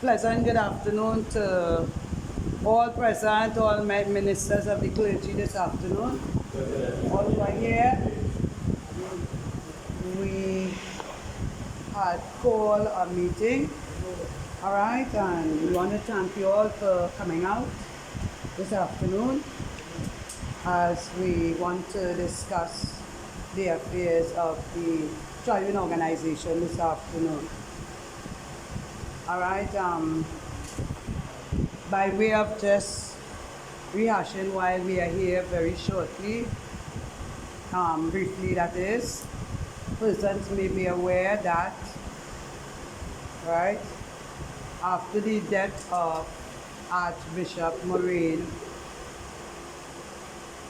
Pleasant good afternoon to all present, all ministers of the clergy this afternoon. All who are here, we had called a meeting, all right, and we want to thank you all for coming out this afternoon as we want to discuss the affairs of the Triune organization this afternoon. All right, by way of just rehashing while we are here very shortly, briefly that is, persons may be aware that, right, after the death of Archbishop Moraine,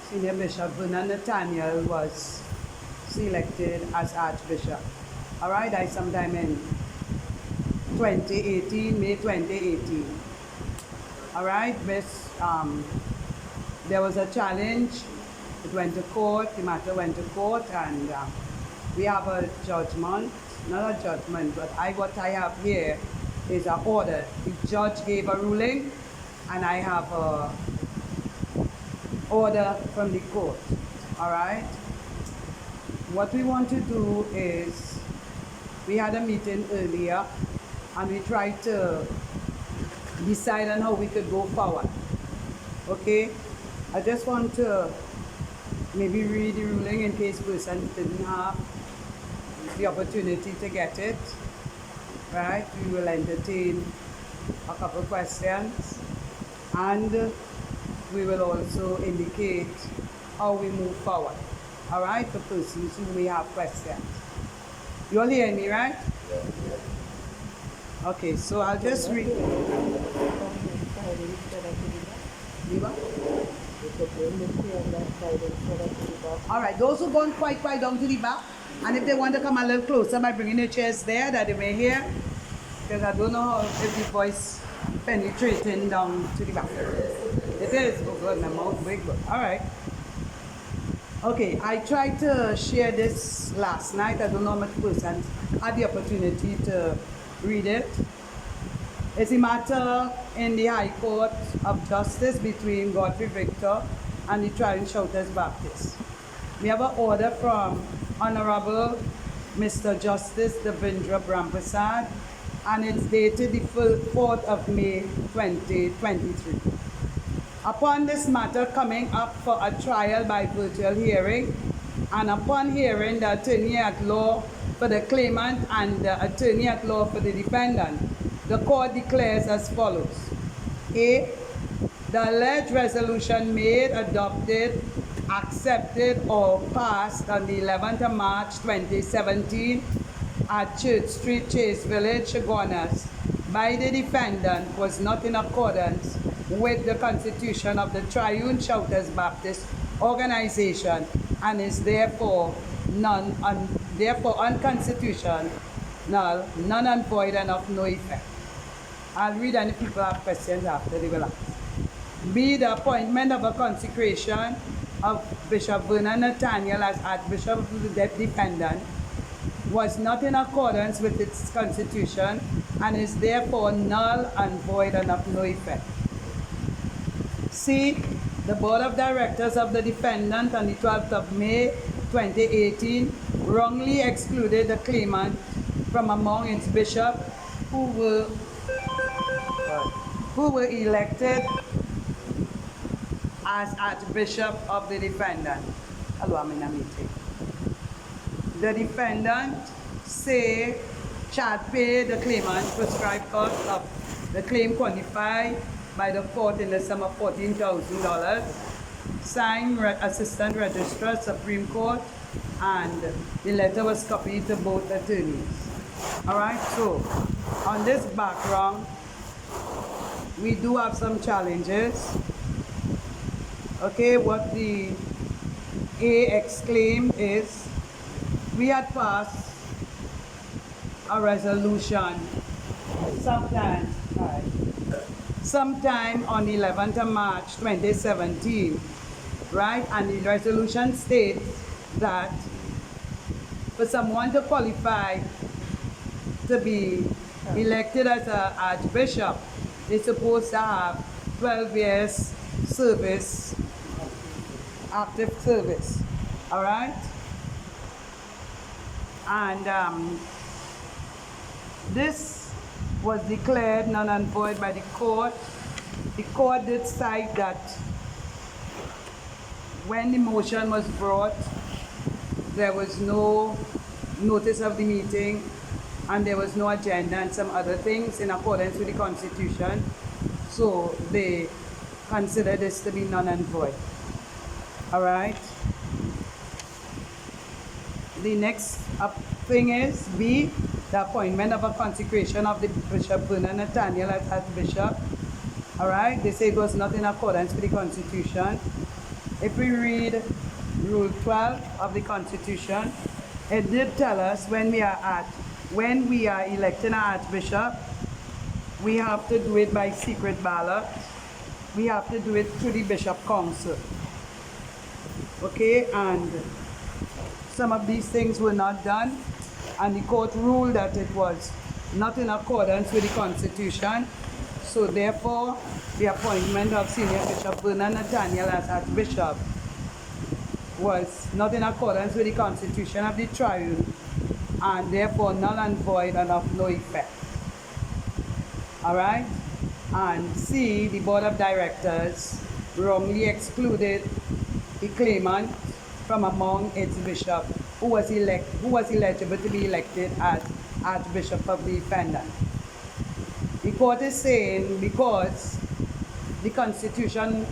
Senior Bishop Vernon Nathaniel was selected as Archbishop. All right, I sometime in 2018, May 2018. All right, there was a challenge. It went to court, the matter went to court, and we have a judgment, not a judgment, but what I have here is an order. The judge gave a ruling, and I have a order from the court. All right. What we want to do is, we had a meeting earlier, and we tried to decide on how we could go forward. Okay? I just want to maybe read the ruling in case persons didn't have the opportunity to get it. Right? We will entertain a couple questions, and we will also indicate how we move forward. All right? For persons who may have questions. You all hear me, right? Okay, so I'll just read. All right, those who gone quite down to the back, and if they want to come a little closer by bringing the chairs there that they may hear, because I don't know how if the voice penetrating down to the back. It is, oh God, my mouth big, but all right. Okay, I tried to share this last night. I don't know how much persons had the opportunity to read it. It's a matter in the High Court of Justice between Godfrey Victor and the Triune Shouters Baptist. We have an order from Honorable Mr. Justice Devendra Brampasad, and it's dated the 4th of May 2023. Upon this matter coming up for a trial by virtual hearing, and upon hearing the attorney at law for the claimant and the attorney at law for the defendant, the court declares as follows. A, the alleged resolution made, adopted, accepted, or passed on the 11th of March 2017 at Church Street, Chase Village, Chaguanas, by the defendant was not in accordance with the Constitution of the Triune Shouters Baptist organization and is therefore unconstitutional, none and void, and of no effect. I'll read, and if people have questions after, they will ask. B, the appointment of a consecration of Bishop Vernon Nathaniel as Archbishop of the defendant was not in accordance with its constitution and is therefore null and void and of no effect. C, the Board of Directors of the defendant on the 12th of May 2018 wrongly excluded the claimant from among its bishops who were elected as Archbishop of the defendant. Hello, I'm in a meeting. The defendant say shall pay the claimant prescribed cost of the claim quantified by the court in the sum of $14,000, signed Assistant Registrar, Supreme Court, and the letter was copied to both attorneys. All right, so on this background, we do have some challenges. Okay, what the A exclaimed is, we had passed a resolution sometime on 11th of March 2017, right? And the resolution states that for someone to qualify to be elected as an archbishop, they're supposed to have 12 years service, active service. All right? And this was declared null and void by the court. The court did cite that when the motion was brought, there was no notice of the meeting and there was no agenda and some other things in accordance with the Constitution. So they consider this to be null and void. All right. The next thing is B, the appointment of a consecration of the Bishop Vernon Nathaniel as Archbishop. All right. They say it was not in accordance with the Constitution. If we read Rule 12 of the Constitution, it did tell us when we are electing an archbishop, we have to do it by secret ballot. We have to do it through the Bishop Council. Okay, and some of these things were not done, and the court ruled that it was not in accordance with the Constitution. So therefore, the appointment of Senior Bishop Vernon Nathaniel as Archbishop was not in accordance with the Constitution of the Triune, and therefore null and void and of no effect. All right? And C, the Board of Directors wrongly excluded the claimant from among its bishop who was eligible to be elected as Archbishop of the defendant. The court is saying because the Constitution,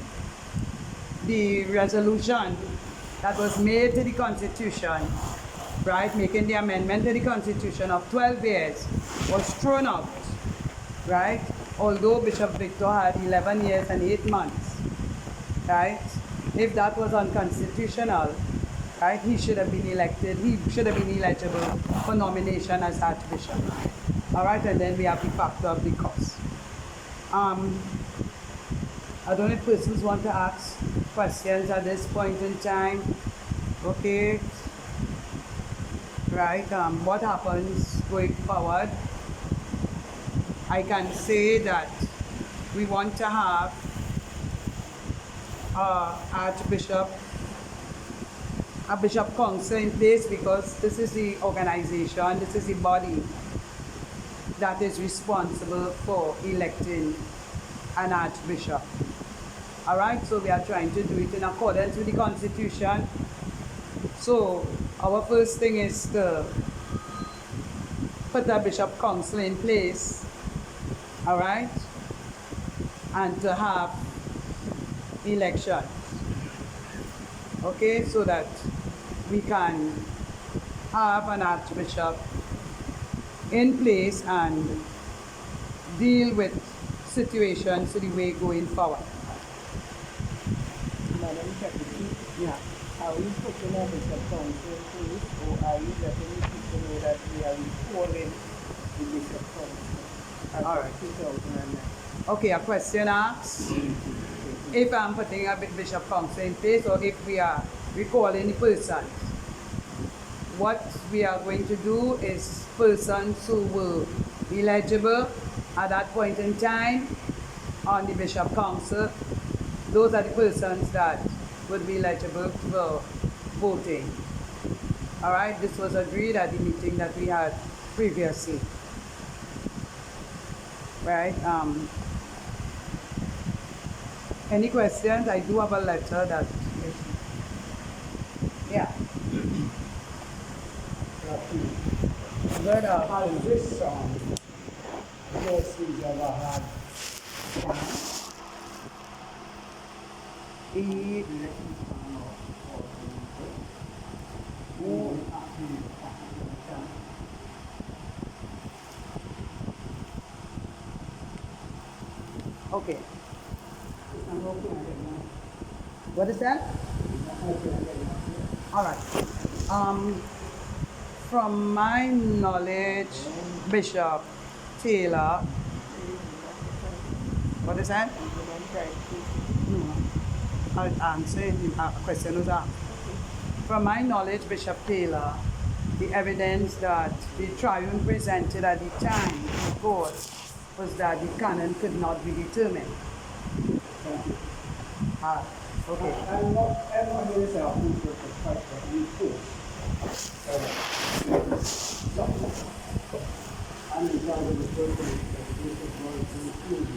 the resolution that was made to the Constitution, right, making the amendment to the Constitution of 12 years was thrown out, right, although Bishop Victor had 11 years and 8 months, right. If that was unconstitutional, right, he should have been elected, he should have been eligible for nomination as Archbishop. All right, and then we have the factor of the cost. I don't know if persons want to ask questions at this point in time. Okay. Right, what happens going forward? I can say that we want to have a Bishop Council in place because this is the organization, this is the body that is responsible for electing an Archbishop. All right, so we are trying to do it in accordance with the Constitution. So our first thing is to put a Bishop Council in place, all right, and to have elections, okay, so that we can have an Archbishop in place and deal with situations the way going forward. Madam Secretary, Yeah. are we putting a Bishop Council first, or are you letting the people know that we are recalling the Bishop Council All right. 2009? Okay, a question asks if I'm putting a Bishop Council in place or if we are recalling the persons. What we are going to do is persons who were eligible at that point in time on the Bishop Council, those are the persons that would be eligible for voting. All right, this was agreed at the meeting that we had previously. Right, any questions? I do have a letter that, yeah. Good afternoon. Has this justice ever had Okay. What is that? All right. From my knowledge, Bishop Taylor. What is that? No. I'll answer. A question was asked. From my knowledge, Bishop Taylor the evidence that the Triune presented at the time in court was that the canon could not be determined. Ah, okay. I'm not here to say I think we're quite any force. I'm in charge of the person that is going to include.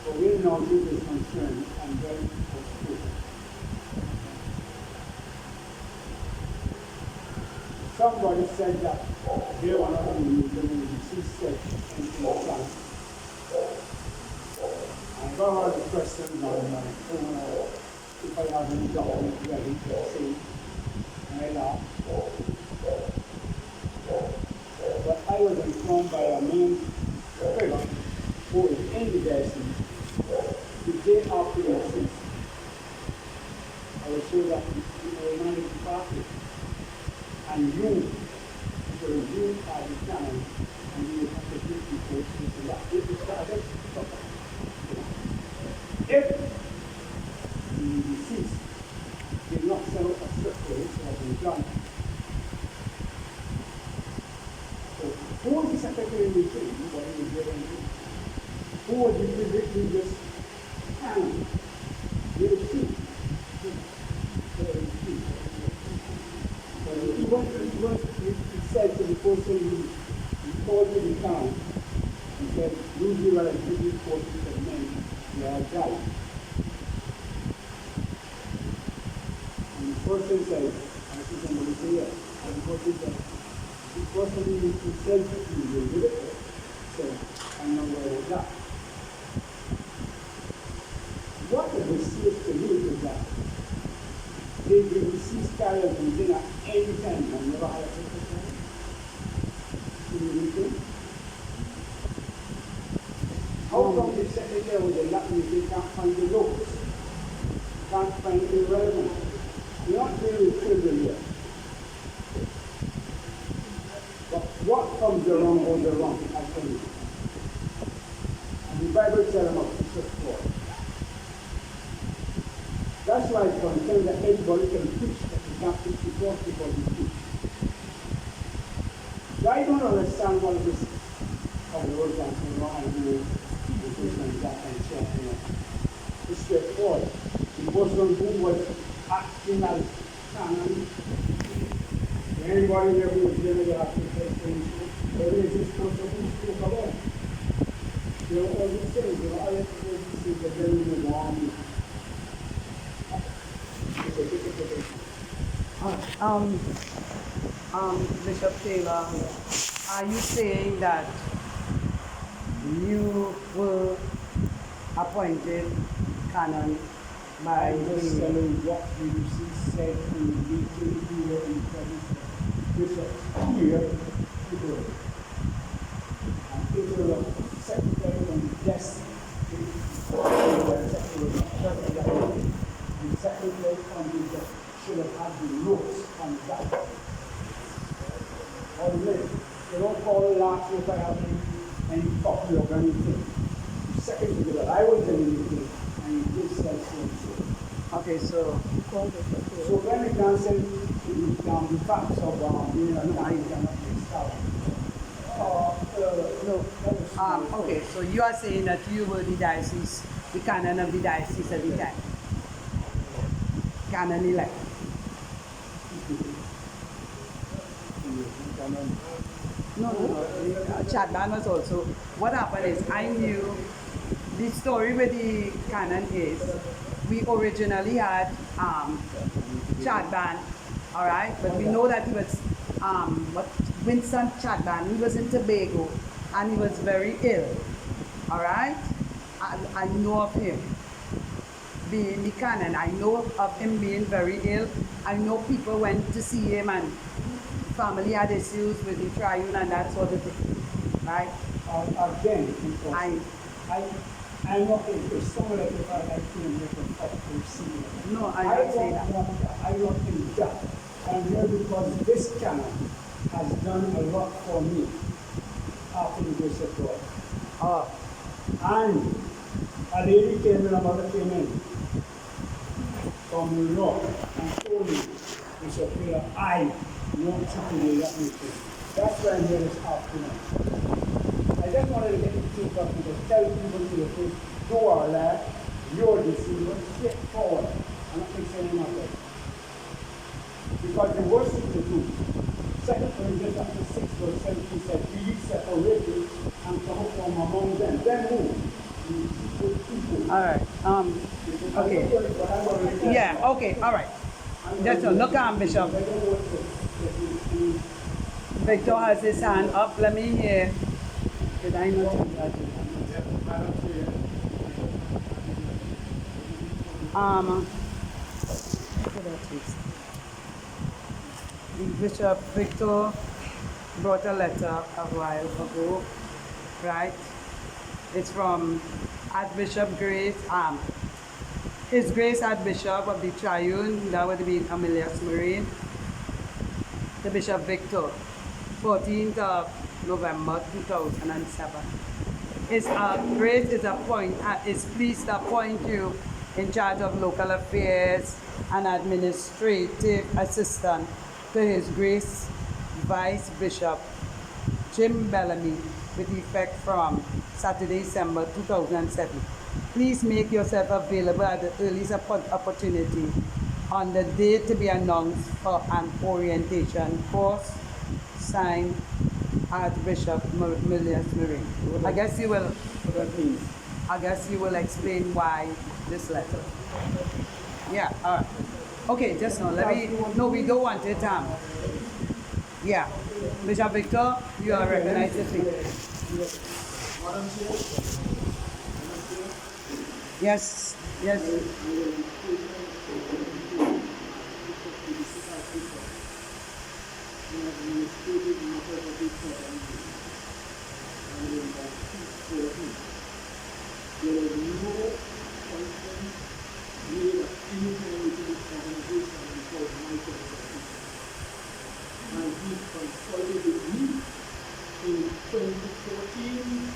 So we know this is concerned and very frustrated. Somebody said that they were not going to be said in the plan. I got all the questions on my phone if I have any document ready to say, and I laughed. But I was informed by a main figure who is in the diocese the day after the decease. I was told that you were managed to party. And you, so you are the canon, and you have to give people to that. If it's started, if the deceased did not sell a scripture which has been done, so who was the secretary in the king? What he was given to? Who was the religious canon? You see. He said to the person who called to the town, he said, usually when I give you forces of men, they are died. And the person said, I see somebody say yes. And the person said, the person who said to you, you did it, said, I know where it was at. What the deceased to you is that they deceased carry a container any time and never had a secretary. How come the secretary with the Latin can't find the notes? Can't find the relevant? You're not dealing with children yet. But what comes around goes around, I tell you. And the Bible tells about Jesus Christ. That's why it's concerned that everybody can preach, but you can't preach the gospel because you preach. So I don't understand what this of the words and so on and do and that and so on. It's straightforward. The person who was acting as canon, anybody there who was generally acting as canon, there is this person who spoke about it. There were all these things, there were other things that they didn't want. Bishop Taylor, are you saying that you were appointed canon by just telling what the deceased said in the meeting here in presence of Bishop here today. And it was a secretary and guest. The secretary and the should have had the notes on that. Already, they don't call the last if I have any copy of anything. The secretary that I was in the meeting, and he did say so. Okay, so So when it comes in the facts of being a no, I cannot be okay, so you are saying that you were the diocese, the canon of the diocese at the time. Canon elect. No. Chadban was also. What happened is I knew the story with the canon is we originally had Chadban, all right, but we know that he was Vincent Chadban. He was in Tobago and he was very ill, all right. I know of him being the canon. I know of him being very ill. I know people went to see him and family had issues with the Triune and that sort of thing, right? Again, I'm not if someone like if I feel different to see. No, I don't say that. I don't think that. I'm here because this canon has done a lot for me after the grace of God. And a lady came in, a mother came in from New York and told me, Bishop Taylor, I want you to do that meeting. That's why I'm here this afternoon. I just wanted to get the two up to tell people to the face, do all that, you're decision, straightforward. I'm not fixing any matter. Because the worst thing to do, 2 Corinthians chapter 6, verse 17 said, be ye separated and come up from among them. Then who? All right. Okay. Yeah. Okay. All right. Just look at Bishop. Victor has his hand up. Let me hear. Did I not do that? Bishop Victor brought a letter a while ago, right? It's from Archbishop Grace, His Grace Archbishop of the Triune, that would be Amelius Marine, to Bishop Victor, 14th of November 2007. Grace is pleased to appoint you in charge of local affairs and administrative assistant to His Grace Vice Bishop Jim Bellamy with effect from Saturday, December 2007. Please make yourself available at the earliest opportunity on the date to be announced for an orientation course. Signed, Archbishop Amelius Marine. I guess you will explain why this letter. Yeah, all right. Okay, just now, no, we don't want it, yeah. Bishop Victor, you are recognized to speak. Yes, yes. And he consulted with me in 2014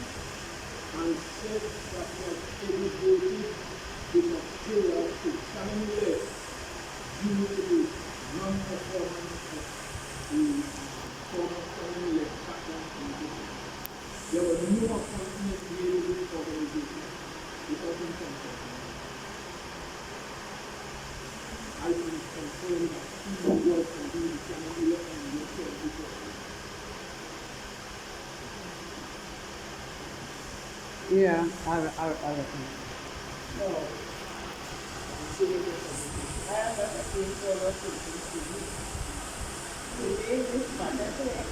and said that he had elevated Bishop Taylor to channelless due to the non-performance of the former channelless chaplain organization. There were no appointments made in this organization. It wasn't confirmed. I was concerned that he was indeed channelless and local bishop. Yeah, I reckon. No. I am not asking for a solution to you. Today, this matter today,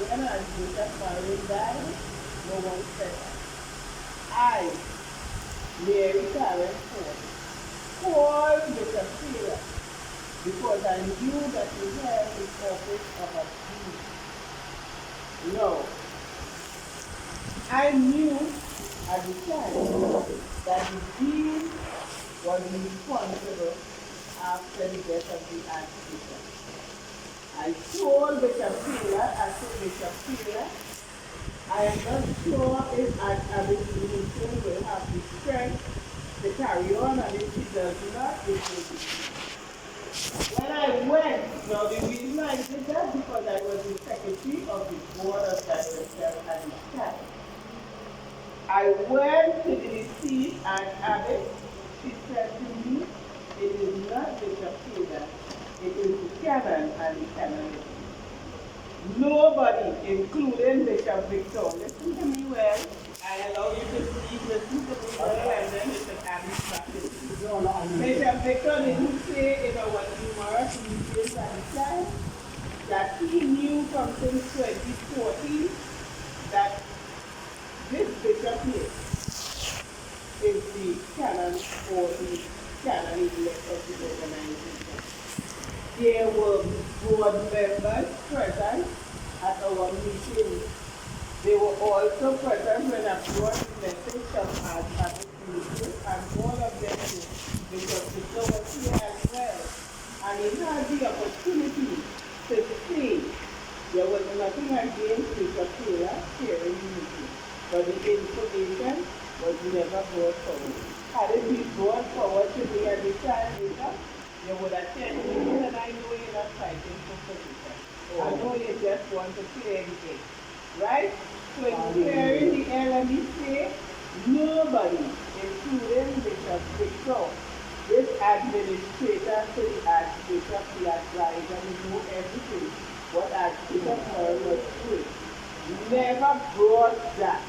when Archbishop Marine died, no one said that. I, Mary Karen Ford, called Bishop Taylor because I knew that he held the office of a dean. No. I knew at the time that the dean was responsible after the death of the Archbishop. I told Bishop Taylor, I am not sure if Archbishop will have the strength to carry on, and if he does not, it will be. When I went, now the reason I did that because I was the secretary of the board of directors at the time. I went to the deceased Aunt Abbott. She said to me, it is not Bishop Taylor, it is the canon and the canon. Nobody, including Bishop Victor, listen to me well. I allow you to speak, listen to me well, and then Bishop Abby's practice. Bishop Victor didn't say in our numerous meetings at the time that he knew from since 2014 that this bishop here is the canon or the canon elect of the organization. There were board members present at our meeting. They were also present when I brought the message from Archbishop meeting, and all of them did, because Victor was here as well. And he had the opportunity to say there was nothing against Bishop Taylor chairing the meeting, but the information was never brought forward. Had it been brought forward to me at the time, Bishop, you would attend the meeting, and I know you want to clear anything. Right? So in clearing the air, let me say, nobody, including Bishop Victor, this administrator to the Archbishop, the advisor, who know everything, what Archbishop Moore was doing, never brought that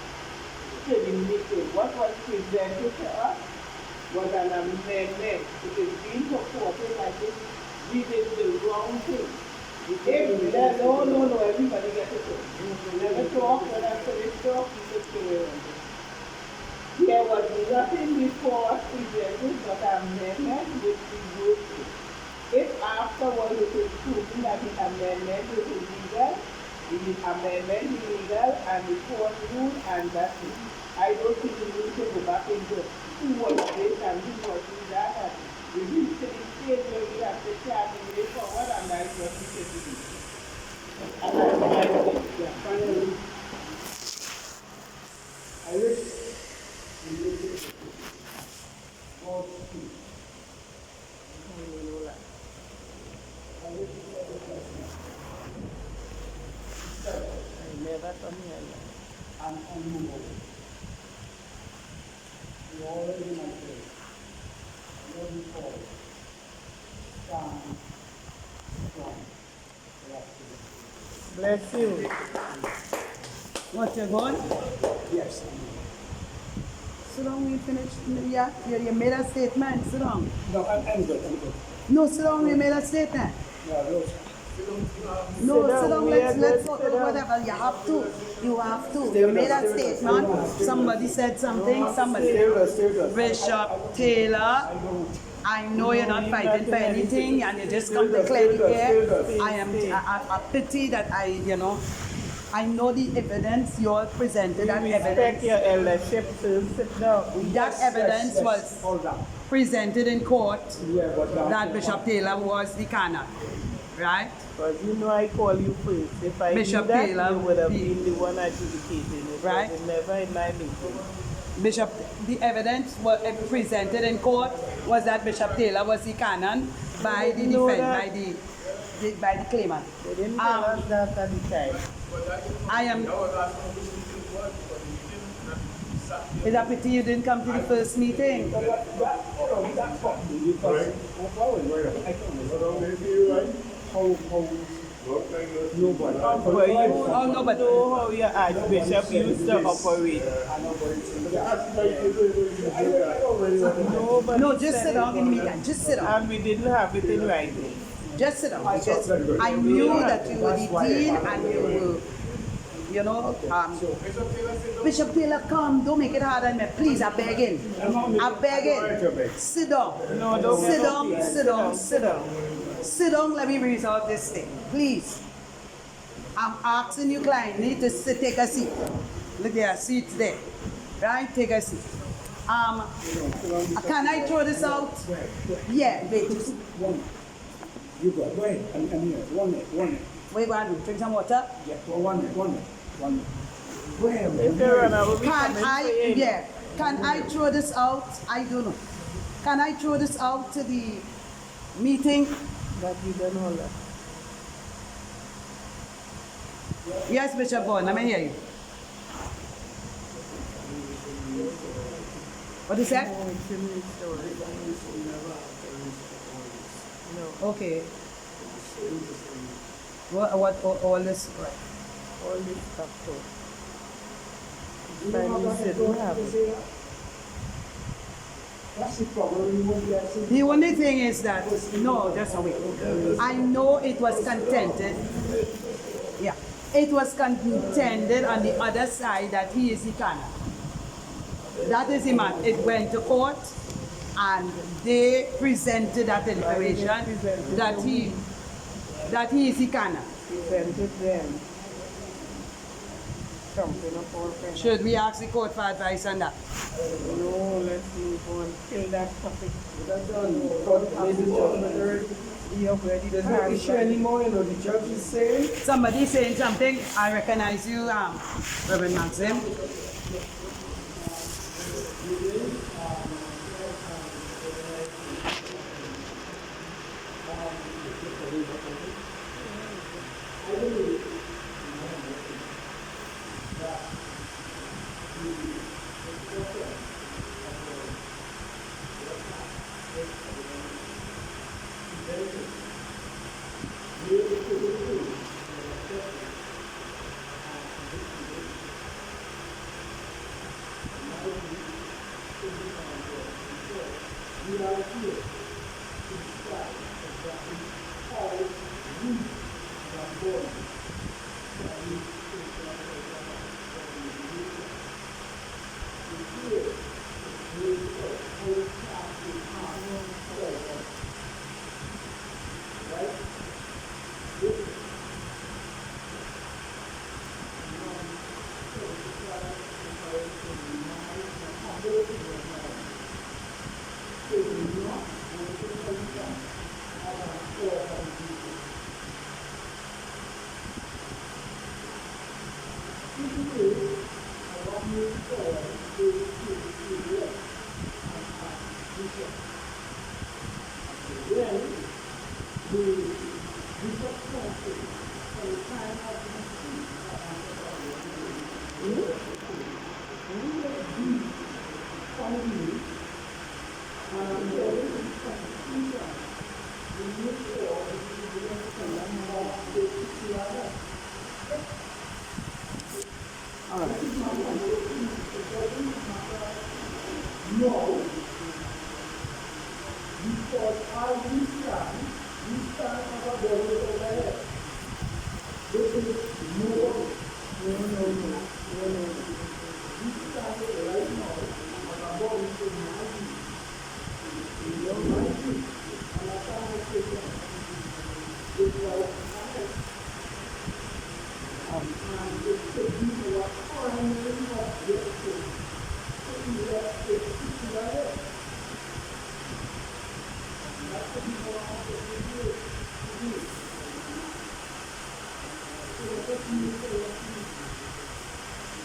to the meeting. What was presented to us was an amendment. It is being supported like this. We did the wrong thing. No, everybody gets it. Never talk when I finish talk, you just go around. There was nothing before presented but an amendment which we would do. If afterwards it is proven that the amendment is illegal, the amendment is illegal and the court rule and that's it. I don't think we need to go back into who was this and who was that. And we reach to the stage where we have to start the way forward and that's what we should do. Finally, I wish we would take God's peace. I wish we would Never come here. and unmovable. You already know this. Love you all. Stand strong. Bless you. What, you're going? Yes. Sit down, we finished. Yeah, you made a statement. Sit down. No, I'm good. I'm good. No, sit down, you made a statement. Yeah, those. No, Sit sit down, down, we are let's good, talk sit about down. whatever. You have to. You have to. Stay You with made us, a stay with us, statement. stay with us. Somebody said something. Somebody. Stay with us, stay with us. Bishop Taylor, I know you're not fighting for anything and you just come to clear the air. I am a pity that I know the evidence you all presented. That Respect evidence, your eldership, so sit down. that evidence was Hold on. presented in court Yeah, but that Bishop Taylor was the canon, right? But you know I call you first. If I Bishop knew that, Taylor you would have be- been the one adjudicating it. Right. But never in my meeting. Bishop, the evidence was presented in court was that Bishop Taylor was the canon by the know defense, that? by the claimant. They didn't tell us that at the time. I am. It's a pity you didn't come to the first meeting. But you no, but- know how your archbishop used to operate. No, but No, just sit down in the meeting. Just sit down. and we didn't have it in writing. Just sit down. Because I knew that you were the dean and you were, Bishop Taylor, come. Don't make it hard on me. Please, I'm begging. I'm begging. Sit down. No, don't Sit get down, up. sit down, sit down. Sit down, let me resolve this thing. Please. I'm asking you kindly to sit, take a seat. Look there, seats there. Right? Take a seat. Can I throw this out? Yeah, wait. You go ahead. I'm here. 1 minute. What you going to do? Drink some water? Yeah, well, 1 minute. 1 minute. Go ahead. If you run out, we Can come I, in for you. yeah. Can I throw this out? I don't know. Can I throw this out to the meeting? That you don't know that. Yes, Bishop Bond, let me hear you. What is that? Oh, it's in the story. No, Okay. What all this? all this stuff. So. Finally said we have it. That's the problem. You won't be able to- The only thing is that, no, just a wait. I know it was contended. Yeah. It was contended on the other side that he is the canon. That is the man. It went to court and they presented that information that he is the canon. Presented them. Something of our friends. Should we ask the court for advice on that? No, let's move on. Kill that topic. That's done. God has the judgment heard. We have ready to There's no issue anymore, you know, the judge is saying. Somebody saying something. I recognize you, Reverend Maxim.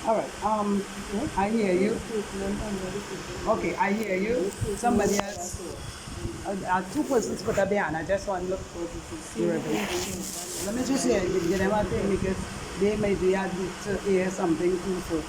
All right. All right. I hear you. Okay, I hear you. Somebody else. Two persons put up behind. I just want to look for Let me just hear give them a thing because they may be able to hear something too. So.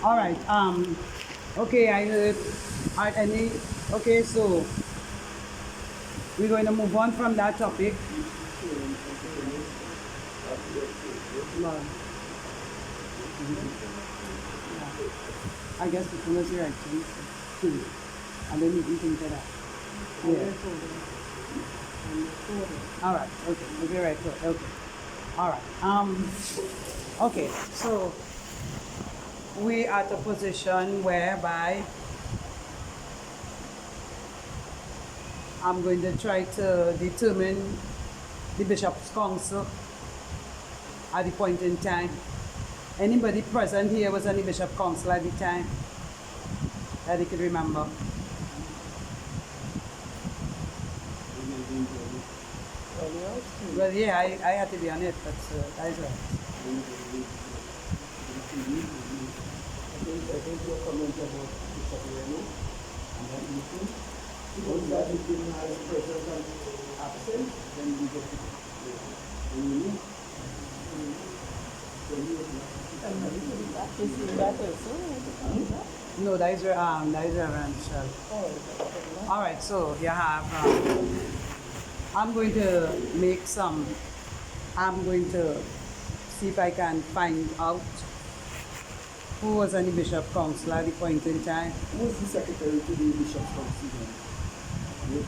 All right. Okay, I heard. Okay, so we're going to move on from that topic. I guess the fullest direction. I didn't even think of that. Yeah. All right. Okay. Okay. Right. Okay. All right. Okay. So we are at a position whereby I'm going to try to determine the Bishop's Council at the point in time. Anybody present here was on the Bishop Council at the time that they could remember? Well, yeah, I had to be on it, but that is right. about Bishop Reno and that meeting. Once that meeting has present and absent, then we get to renew. No, that is Reverend Shell. All right, so you have. I'm going to make some. I'm going to see if I can find out who was on the Bishop Council at the point in time. Who was the secretary to the Bishop's Council then?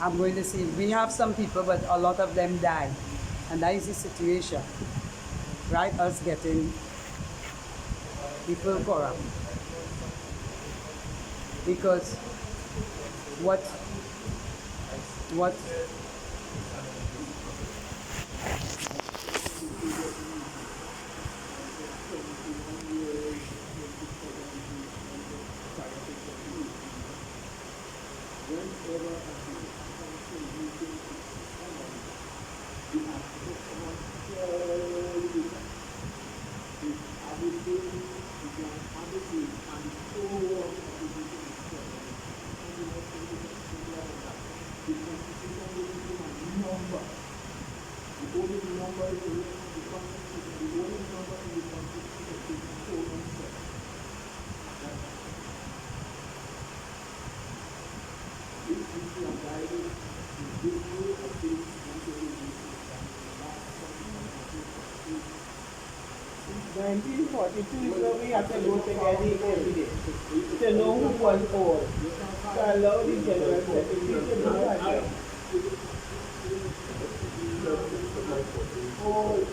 I'm going to see. We have some people, but a lot of them died. And that is the situation. Right? Us getting people corrupt. Because what Nineteen 42 is when we have to go together every day to know who was old. So allow the general secretary to know that. Oh,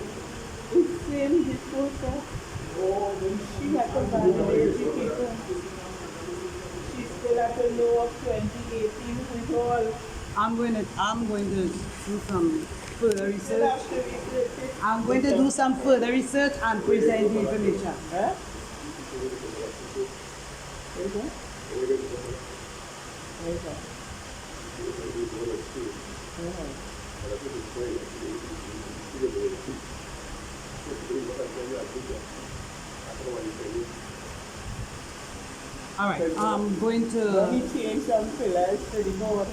it's same his daughter. Oh, she had to validate the people. She still had to know of 2018 with all. I'm going to do some further research. I'm going to do some further research and present the information. Huh? All right, I'm going Let to. me change some pillars to the board.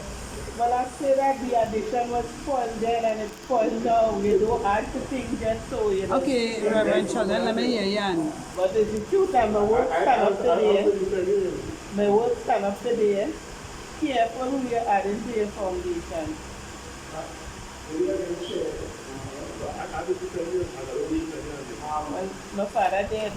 Well, I say that the addition was spoiled then and it's spoiled now. We don't add to things just so, you know. Okay, Reverend Sheldon, let me hear you. And But it's the truth and my work stand up today. My work stand up today. Careful who you're adding to your foundation. Well, my father did.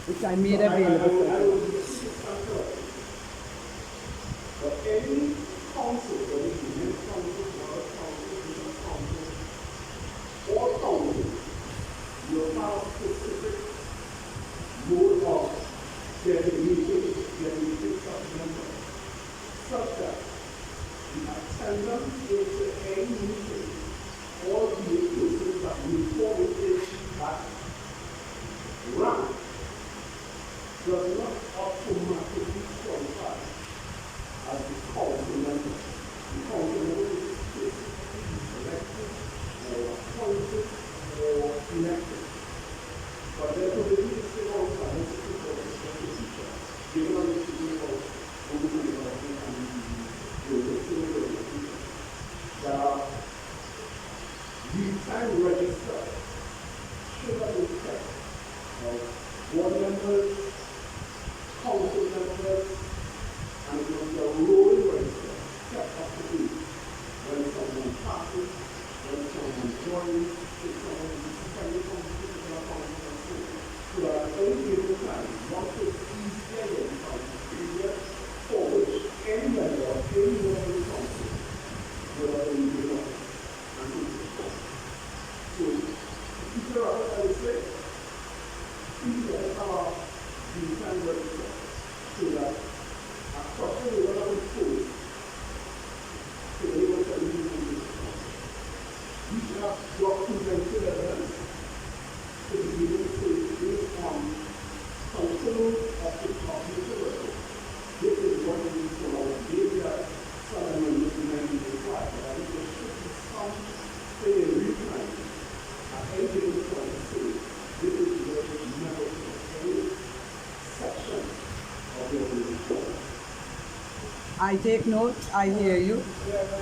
which I made available for you. But any council, whether it's the youth council, world council, business council, or council, will have specific mode of their such members, such that the attendance is any meeting, all the persons that report it that run does not automatically qualify as the council member. The council member is elected or appointed or elected. But there could be a single financial procedure given on the city of the time register should have been kept of board members, council members, and it was a rolling register kept up to date. When someone passes, when someone joins, if someone is suspended from the particular council and so on. So that at any given time, once it is identified as a period for which any member of any one of the council will have been given and it is possible. So, Peter, I would say, please let us have the time register so that a question will not be posed to anyone that is in this council. We should have documented evidence to be able to say based on I take notes, I hear you. Yeah, very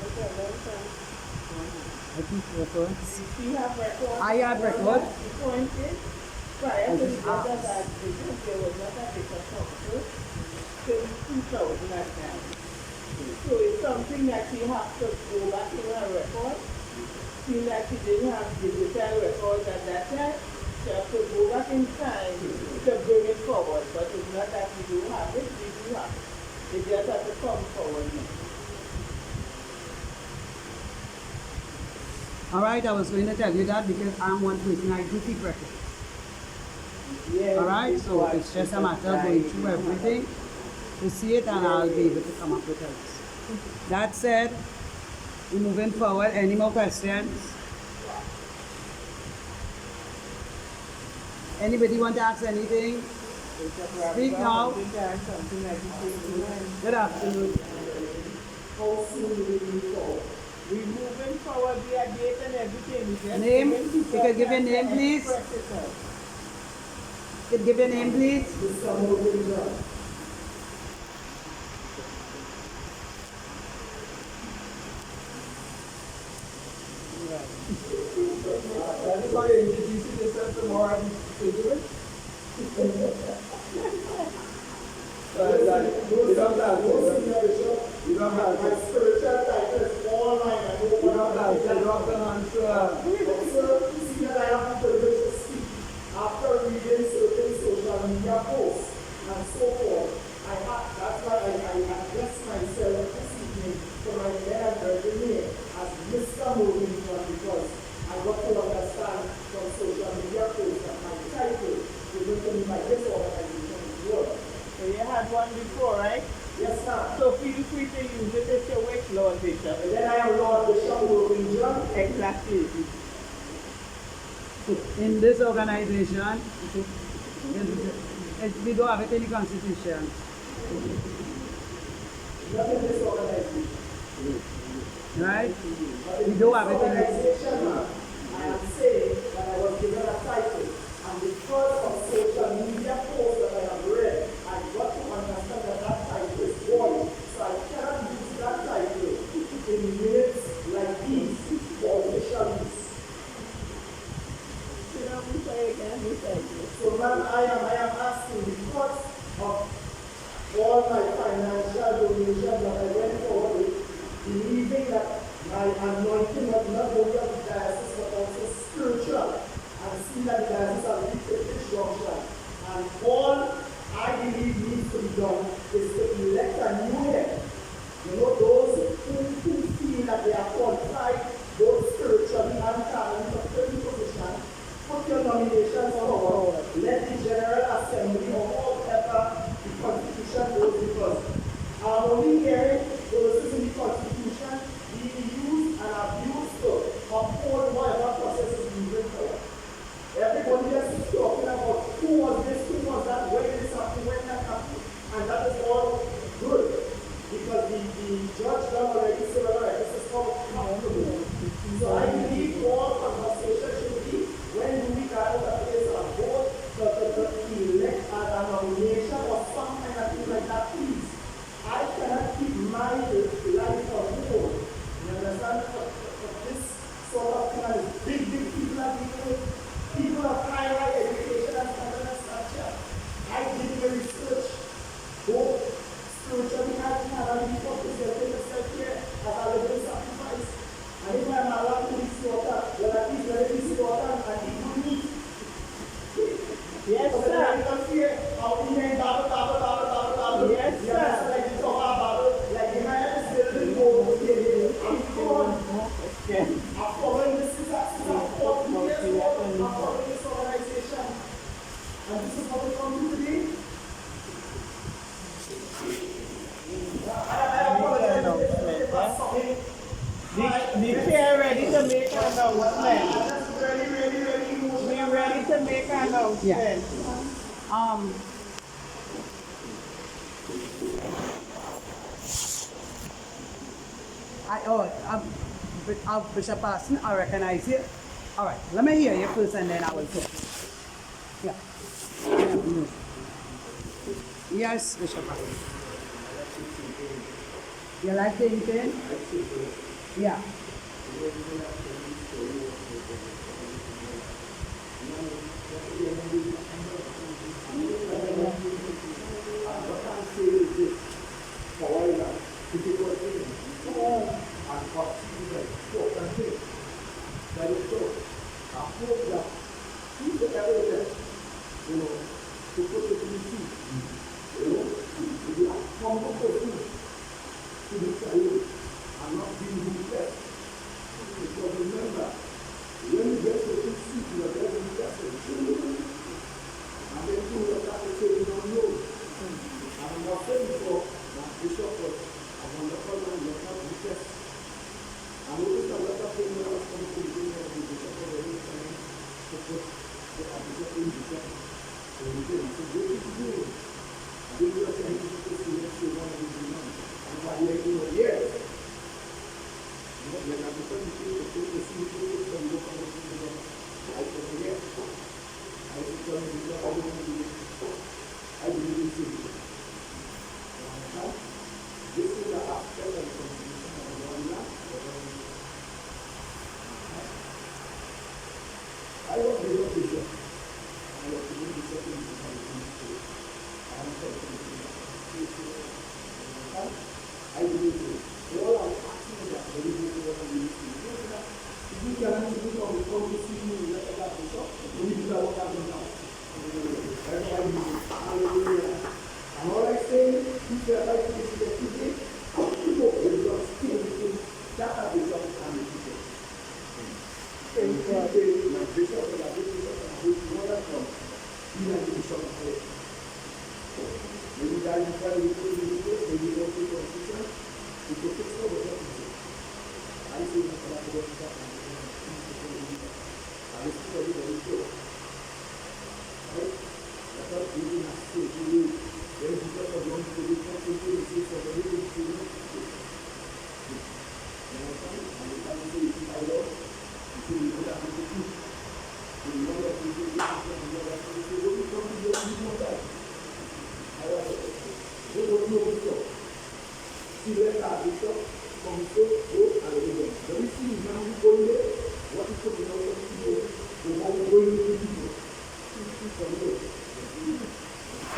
I keep records. If you have records, I have records. the point is, prior to the just death of asked. that business, there was not a bit of capital till 2000 at time. So it's something that you have to go back in her record. Seeing that she didn't have digital records at that time, she has to go back in time to bring it forward. But it's not that we do have it, we do have it. It just has to come forward now. All right, I was going to tell you that because I'm one person, I do keep records. Yeah, All right, so it's just a matter of going through everything to see it, and I'll be able to come up with it. That said, we're moving forward. Any more questions? Anybody want to ask anything? Speak now. Good afternoon. How soon will we move forward? We're moving forward via date and everything. We just Name? giving You people can give your time to name, please. express itself. Could you give your name, please? Everybody introducing yourself tomorrow and to do it. You don't have to. You don't have to. My spiritual title is all mine. You don't have to. You don't have to answer. See that I have the privilege to speak. After reading certain social media posts and so forth, that's why I address myself this evening to my men and brethren here as Mr. Movington, because I got to understand from social media posts that my title given to me by this organization is work. So you had one before, right? Yes, ma'am. So feel free to use it if you wish, Lord Bishop. And then I am Lord Bishop Movington. Exactly. In this organization, we don't have it in the constitution. Not in this organization. Right? We don't have it in the organization, ma'am. I am saying that I was given a title, and because of social media posts that I have read, I got to understand that that title is void. So I cannot use that title in minutes like these for official use. So ma'am, I am asking because of all my financial donations that I went forward with, believing that my anointing was not only of the diocese but also spiritual, and see that the diocese has reached a this junction. And all I believe needs to be done is to elect a new head. You know, those who feel that they are qualified, both spiritually and carnally, for certain positions, put your nominations forward. Let the General Assembly or whatever the Constitution goes, because I'm only hearing those in the Constitution being used and abused to uphold whatever process is moving forward. Everybody else is talking about who was this, who was that, when this happened, when that happened, and that is all good, because the judge done already said, all right, this is called comfortable. So I believe all conversation should be, when do we gather the place of vote, to elect a nomination or some kind of thing like that, please. I cannot keep my life on hold. You understand? For this sort of thing, and big people are dealing with, people of higher education and standard and structure. I did the research, both spiritually and carnally, for presenting myself here as a living sacrifice. And if I'm allowed to be slaughtered, well, at least let it be slaughtered and eat good meat. Yes, sir. I come here, I'll be here, double. Yes, sir. Like you talk about, like the man is building gold, I'm going. I'm following this, I'm following this organization. And this is what we come to today. I apologize. The chair ready to make an announcement. We're ready to make an announcement. Yeah. Bishop Parson, I recognize you. All right, let me hear you first and then I will talk. Yeah. Yes, Bishop Parson. You like painting? Yeah.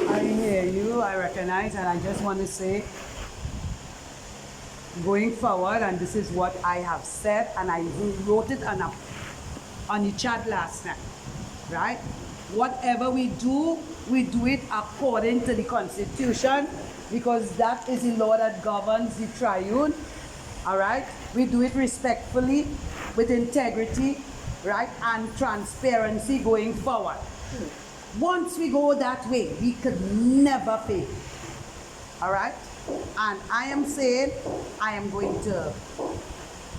I hear you, I recognize, and I just want to say, going forward, and this is what I have said, and I wrote it on the chat last night, right? Whatever we do it according to the Constitution, because that is the law that governs the Triune, all right? We do it respectfully, with integrity, right, and transparency going forward. Once we go that way, we could never fail, all right? And I am saying, I am going to,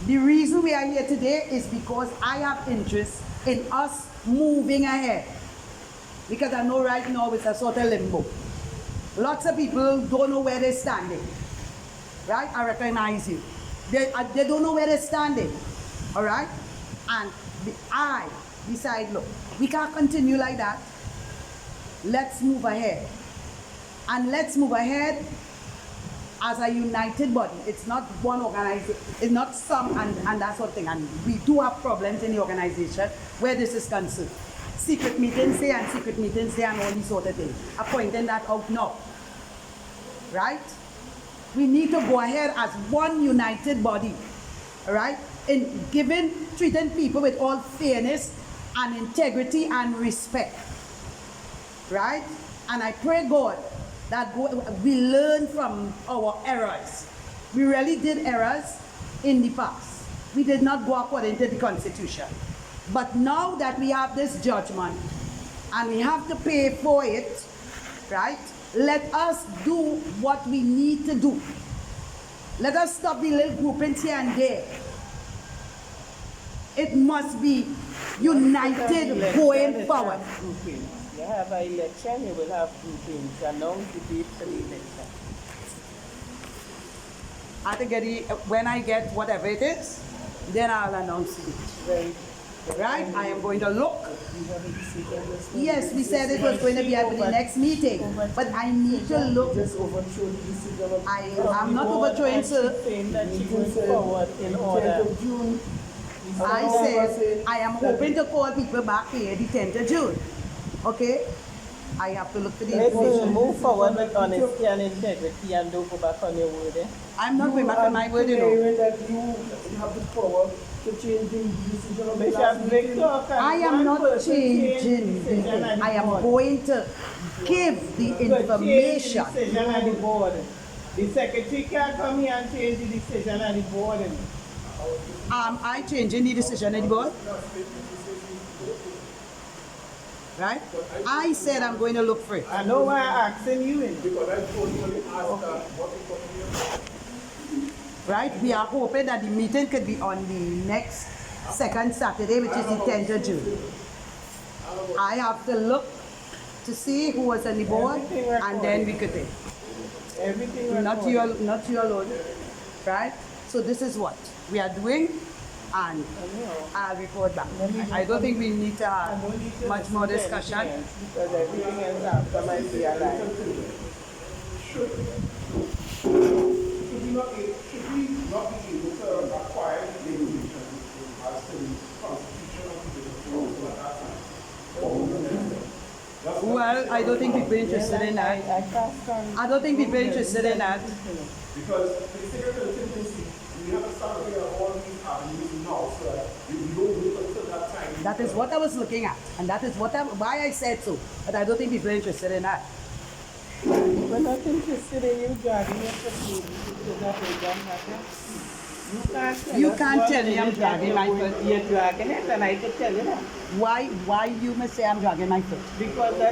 the reason we are here today is because I have interest in us moving ahead. Because I know right now it's a sort of limbo. Lots of people don't know where they're standing, right? I recognize you. They don't know where they're standing, all right? And I decide, look, we can't continue like that. Let's move ahead. And let's move ahead as a united body. It's not one organization, it's not some and that sort of thing. And we do have problems in the organization where this is concerned. Secret meetings there and secret meetings there and all these sort of things. I'm pointing that out now. Right? We need to go ahead as one united body. Right? In treating people with all fairness and integrity and respect. Right? And I pray God that we learn from our errors. We really did errors in the past. We did not go according to the Constitution. But now that we have this judgment and we have to pay for it, right? Let us do what we need to do. Let us stop the little groupings here and there. It must be united going forward. You have an election, you will have groupings. Announce the date for the election. I think when I get whatever it is, then I'll announce it. Right. Right? I am going to look Yes, we said it was going to be at the next meeting, but I need to look. Just overthrow the decision of I'm not overthrowing, sir. saying that she moves forward in order. June. I said I am hoping to call people back here the 10th of June. Okay? I have to look for the Let's information. move forward with honesty and integrity and don't go back on your word. I'm not going back on my word, you know. That you have the power to change the decision of the Bishop last meeting. Victor, can I am one not person change changing the decision anything. at the I am board? going to give the Could change the information. decision at the board. The secretary can come here and change the decision at the board. I changing the decision at the board? Right? I said I'm going to look for it. I know why I'm asking you. Because I totally asked that what the company. Right? We are hoping that the meeting could be on the next second Saturday, which is the 10th of June. I have to look to see who was on the board, and then we could take. Everything Not you alone. Right? So this is what we are doing, and I'll report back. I don't think we need to have much more discussion. Because everything else after might be alive. Should we not be able to acquire the information as to the constitution of the rules at that time? Well, I don't think people are interested in that. I don't think people are interested in that. Because for the sake of consistency, we have to start looking at all these avenues now so that we don't wait until that time. That is what I was looking at, and that is why I said so. But I don't think people are interested in that. We're not interested in you dragging your foot because that will not happen. You can't tell me I'm dragging my foot. You're dragging it, and I can tell you that. Why you must say I'm dragging my foot?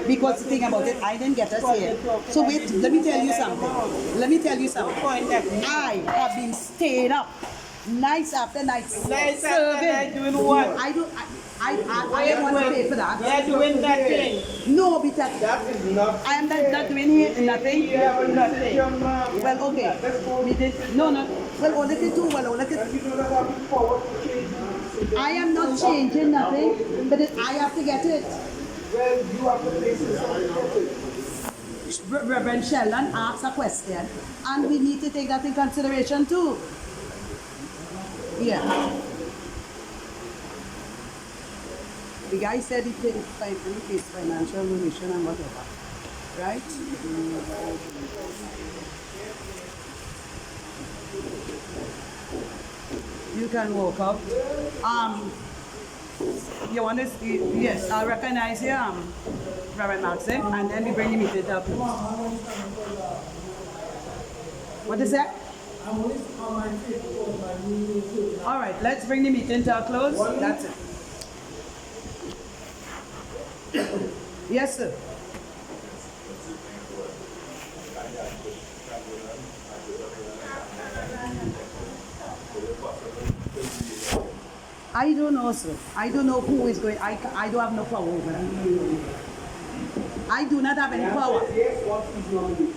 Because The thing about it, I didn't get a say. So wait, let me tell you something. Let me tell you something. I have been staying up nights after nights. Nights after night doing what? I am going to pay for that. You're doing nothing. No, because That is not. I am not doing nothing. You have nothing. Well, okay. We did, no. Well, all it is too. Well, all it is. I am not changing nothing, but I have to get it. Well, you have to place it. Reverend Sheldon asked a question, and we need to take that in consideration too. Yeah. The guy said he faced financial relation and whatever, right? You can walk up. You want to see? Yes, I'll recognize you, Reverend Maxim, and then we bring the meeting to a close. What is that? All right, let's bring the meeting to a close. That's it. Yes, sir. I don't know, sir. I don't know who is going. I don't have no power over that. I do not have any power. Yes, what is nominated?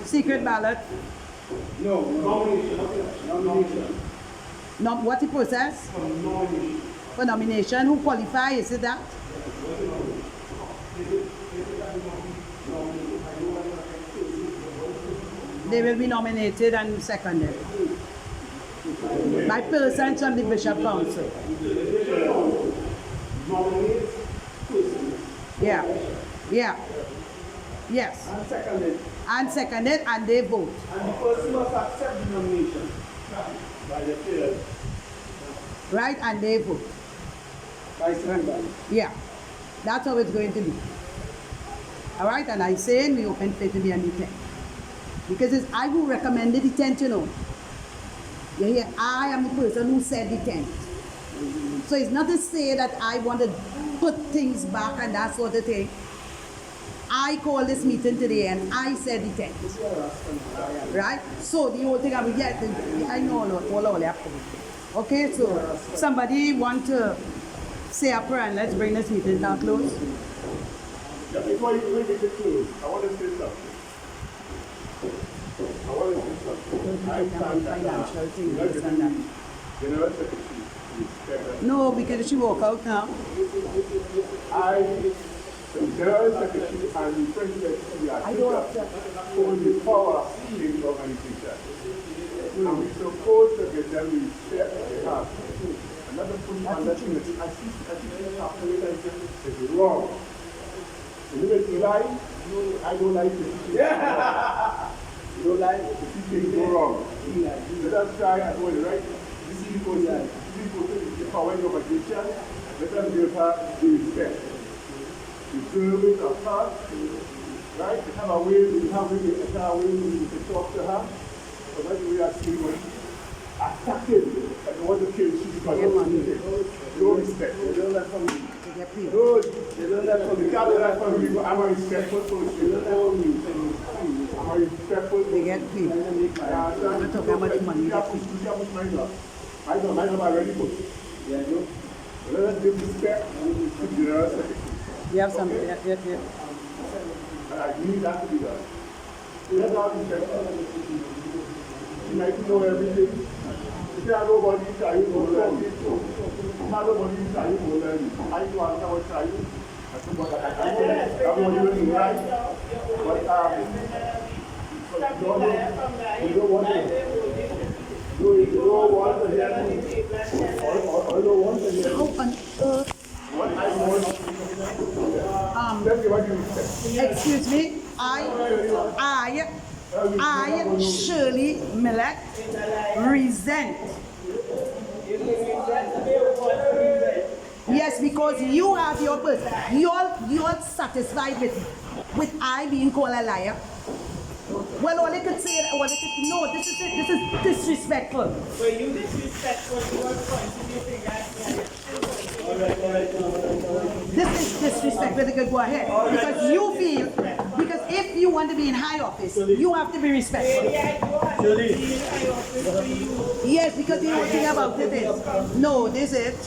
Secret ballot. No, nomination. No, what the process? Nomination. For nomination, who qualify? Is it that? They will be nominated and seconded by persons from the Bishop Council. Nominate person. Yeah. Yes. And seconded. And seconded, and they vote. And the person must accept the nomination. By the peers. Right? And they vote. By seconded. Yeah. That's how it's going to be. All right? And I say we open faith to be on the 10th. Because it's I who recommended the 10th, you know. You hear? I am the person who said the 10th. So it's not to say that I want to put things back and that sort of thing. I called this meeting today and I said the 10th. Right? So the whole thing I will get, I know all happened. Okay, so somebody want to say a prayer and let's bring this meeting to a close. Yeah, before you bring it to close, I want to say something. I Financial thing, this and that. General Secretary, respect. No, because she walk out now. I, the General Secretary and the President of the Africa hold the power in the organization. And we're supposed to get them the respect they have. Another point on that thing is, I see operator is wrong. You know what you like? I don't like it. Yeah. You don't like it? The teaching go wrong. Let us try and go right. This is because the power in the organization. Let us give her the respect. The service of her, right? We have a way, we have a way to talk to her. So when we are seeing what attacking, and want to kill, she's got no respect. They don't let from me. No, they don't let from me. Can't do that from me. I'm a respectful person. I'm a respectful person. They get paid. We're talking about the money. I know, I'm already put. Yeah, you know. Let us give respect to the General Secretary. You have some, yeah. And I need that to be done. Let us respect. You might know everything. If you have nobody to try, you will learn it. If you have nobody to try, you will learn it. I do want to try you. I'm going to do right. But you don't want to. You don't want to hear me. I don't want to hear me. How on earth? What I want. Tell me what you said. Excuse me, I, Shirley Millet, resent. Yes, because you have your person. You're satisfied with I being called a liar. Well, all I could say, no, this is it. This is disrespectful. But you disrespectful, you are pointing your finger at me. This is disrespectful. They could go ahead because you feel. Because if you want to be in high office, you have to be respectful. Yes, because the only thing about it is, no, this is it.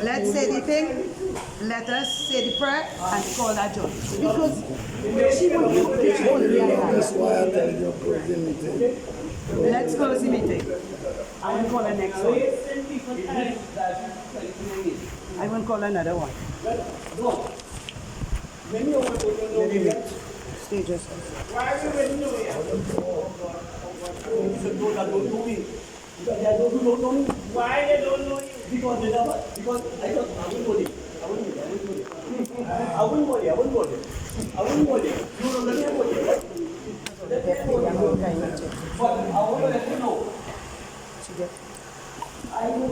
Let's say the thing, let us say the prayer and call that job. Because she will be Let's close the meeting. I will call the next one. I will call another one. Stay just. Why are you waiting to me? Why they don't know you? Because I thought I wouldn't body. I wouldn't body. You don't let me body. But I want to let you know. I will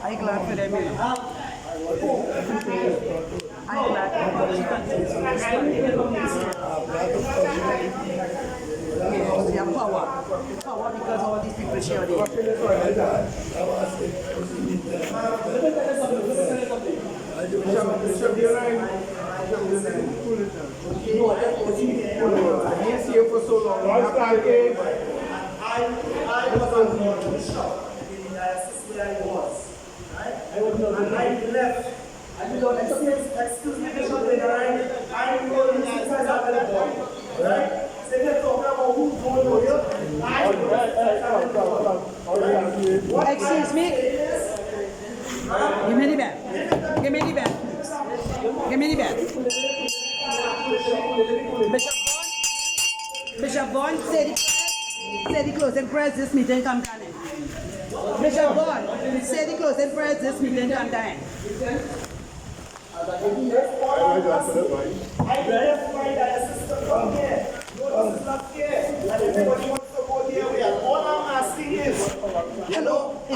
I'm glad for them. I'm glad they have power. Power because all these people share He's here for so long. I was on the shop in the diocese where I was. Right? And I left. I did not excuse me, Bishop, I'm going to exercise available. Right? So they're talking about who told you. Excuse me? Give me the bag. Give me the bag. Give me the bag. Bishop Vaughn, say the closing prayers, this meeting come down. Bishop Vaughn, say the closing prayers, this meeting come down. I verify that a sister come here. No, this is not here. Everybody wants to go their way. And all I'm asking is, Hello, I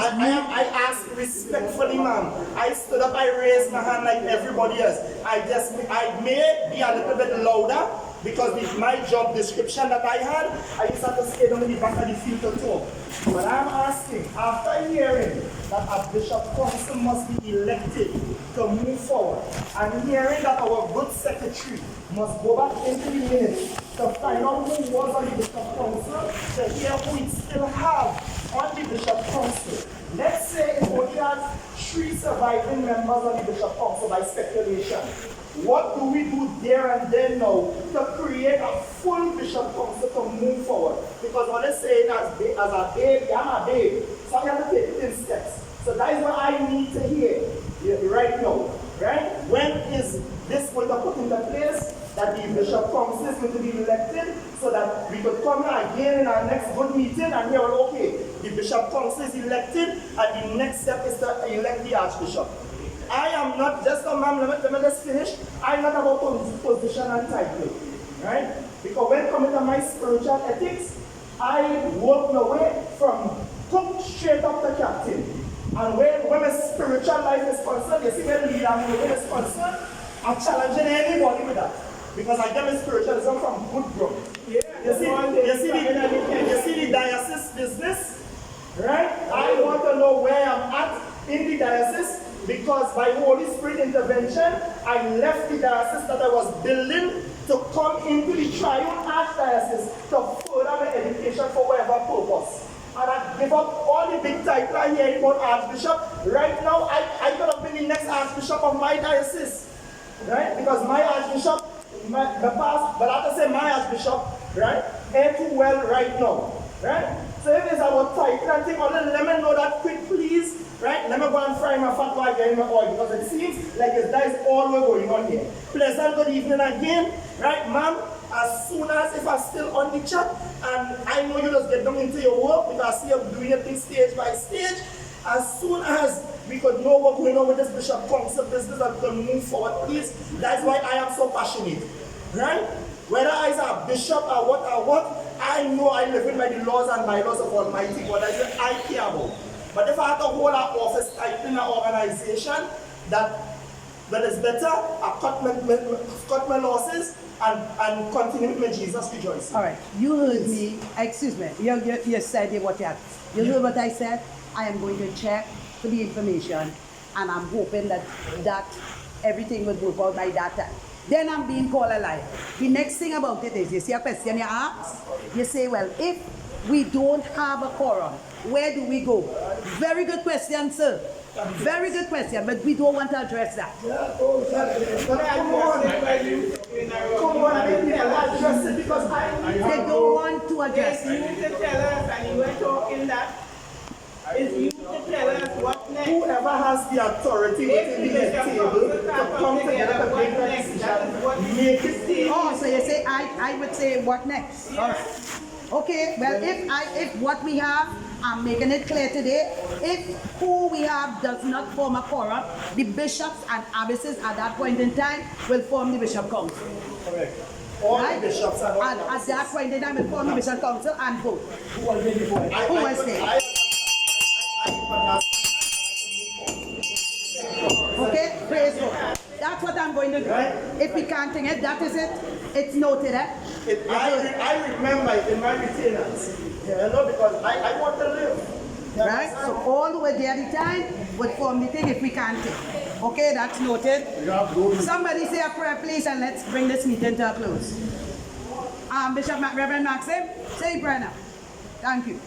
asked respectfully, ma'am. I stood up, I raised my hand like everybody else. I may be a little bit louder, because with my job description that I had, I used to have to stay down in the back of the field to talk. But I'm asking, after hearing that a bishop council must be elected to move forward, and hearing that our good secretary must go back into the minutes to find out who was on the bishop council, to hear who we still have on the bishop council. Let's say it only has 3 surviving members on the bishop council by speculation. What do we do there and then now to create a full bishop council to move forward? Because what they're saying as a baby, I'm a baby, so I have to take it in steps. So that is what I need to hear right now. Right? When is this going to put into place that the bishop council is going to be elected so that we could come again in our next good meeting and hear, well, okay, the bishop council is elected and the next step is to elect the archbishop. I am not just a man, let me just finish. I'm not about position and title, right? Because when it comes to my spiritual ethics, I work my way from cook straight up to captain. And when my spiritual life is concerned, you see where the leader is concerned, I'm challenging anybody with that. Because I get my spiritualism from good ground. You see the diocese business, right? I want to know where I'm at in the diocese. Because by Holy Spirit intervention, I left the diocese that I was building to come into the Triune Archdiocese to further my education for whatever purpose. And I give up all the big title I hear about Archbishop. Right now, I could have been the next Archbishop of my diocese. Right? Because my Archbishop, the past, but I have to say my Archbishop, right, ain't too well right now. Right? So if it's about title and thing, let me know that quick, please. Right? Let me go and fry my fat while getting my oil because it seems like that is all we're going on here. Pleasant good evening again. Right, ma'am? As soon as if I'm still on the chat, and I know you just get down into your work because I see you doing your thing stage by stage. As soon as we could know what's going on with this bishop council business and we can move forward, please. That's why I am so passionate. Right? Whether I am a bishop or what, I know I live in by the laws and bylaws of Almighty God. That's what I care about. But if I have to hold an office title in an organization that is better, I cut my losses and continue with my Jesus rejoicing. All right, you heard me, excuse me, you said what you had. You heard what I said? I am going to check for the information and I'm hoping that everything will work out by that time. Then I'm being called a liar. The next thing about it is, you see a question you ask, you say, well, if we don't have a quorum, where do we go? Very good question, sir. Very good question, but we don't want to address that. Come on, I mean, address it because they don't want to address it. It's you to tell us, and you were talking that. It's you to tell us what next. Whoever has the authority within the table to come together to make that decision, make it. Oh, so you say, I would say, what next? All right. Okay, well, if what we have, I'm making it clear today, if who we have does not form a quorum, the bishops and abbesses at that point in time will form the bishop council. Correct. All right? the bishops and all at that point in time will form the bishop council and vote. Who was there before? Who was there? Okay, praise God. That's what I'm going to do. Right? If we can't think it, that is it. It's noted, eh? I remember it in my retainers. You know, because I want to live. Right? So all who were there at the time would form the thing if we can't take. Okay, that's noted. Somebody say a prayer, please, and let's bring this meeting to a close. Bishop Reverend Maxim, say a prayer now. Thank you.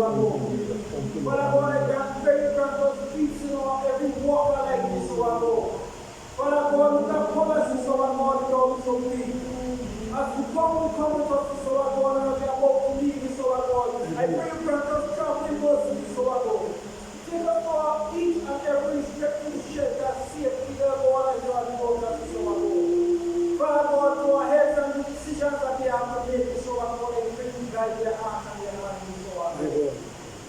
But I want to grant us peace, every walker like this, so I go. But I want to promise you, so I want to so big. As we come with us, so I go, and as we are about to leave, so I go. I pray you grant us traveling mercy, so I go. Take us for each and every step in the shed that's safety, God, and you are the God, so I go. Father God, go ahead and the decisions that they have to make, so I go, and bring you guys their heart and their mind, so I go.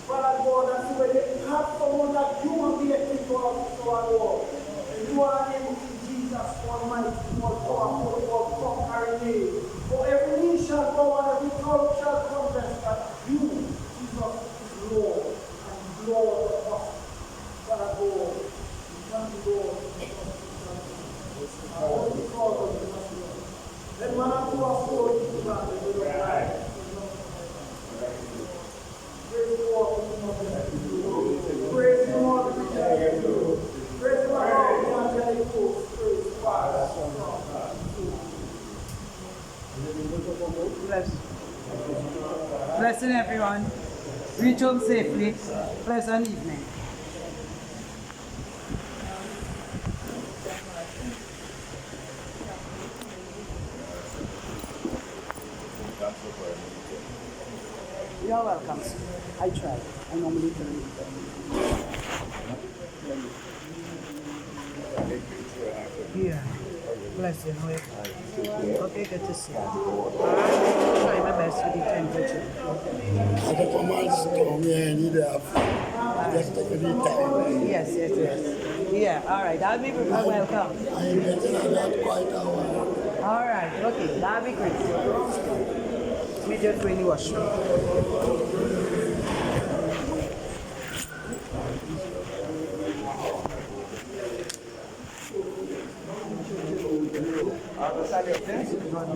Father God, that's where they have someone that you want to be a king for us, so I go. And you are able to Jesus Almighty, Lord God, for conquering me. For every knee shall bow and every tongue shall confess that you, Jesus, is Lord and Lord of us. Father God, thank you, Lord. Let man and to us, Lord, to God, the Lord of life. Praise the Lord, praise the Lord, praise the Lord, praise the Lord, praise the Father. Bless. Blessing everyone. Reach home safely. Pleasant evening. You're welcome. I try. I normally turn it. Yeah. Bless you. Okay, good to see you. I'll try my best with the temperature. I got a man storm here and you have just take a little time. Yes. Yeah, all right. That'll be welcome. I am getting on that quite a while. All right. Okay, that'll be great. Let me just really wash you.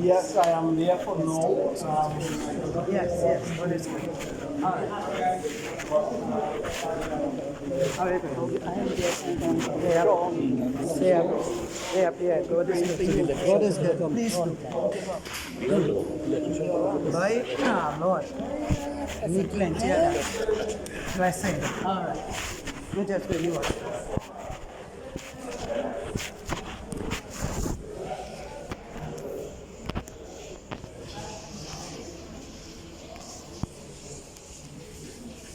Yes, I am there for now. Yes. What is good? All right. All right. I am there. Yeah. God is good. God is good. Please do. Right? Ah, Lord. I need plenty of that. Blessing. All right. You just really watch.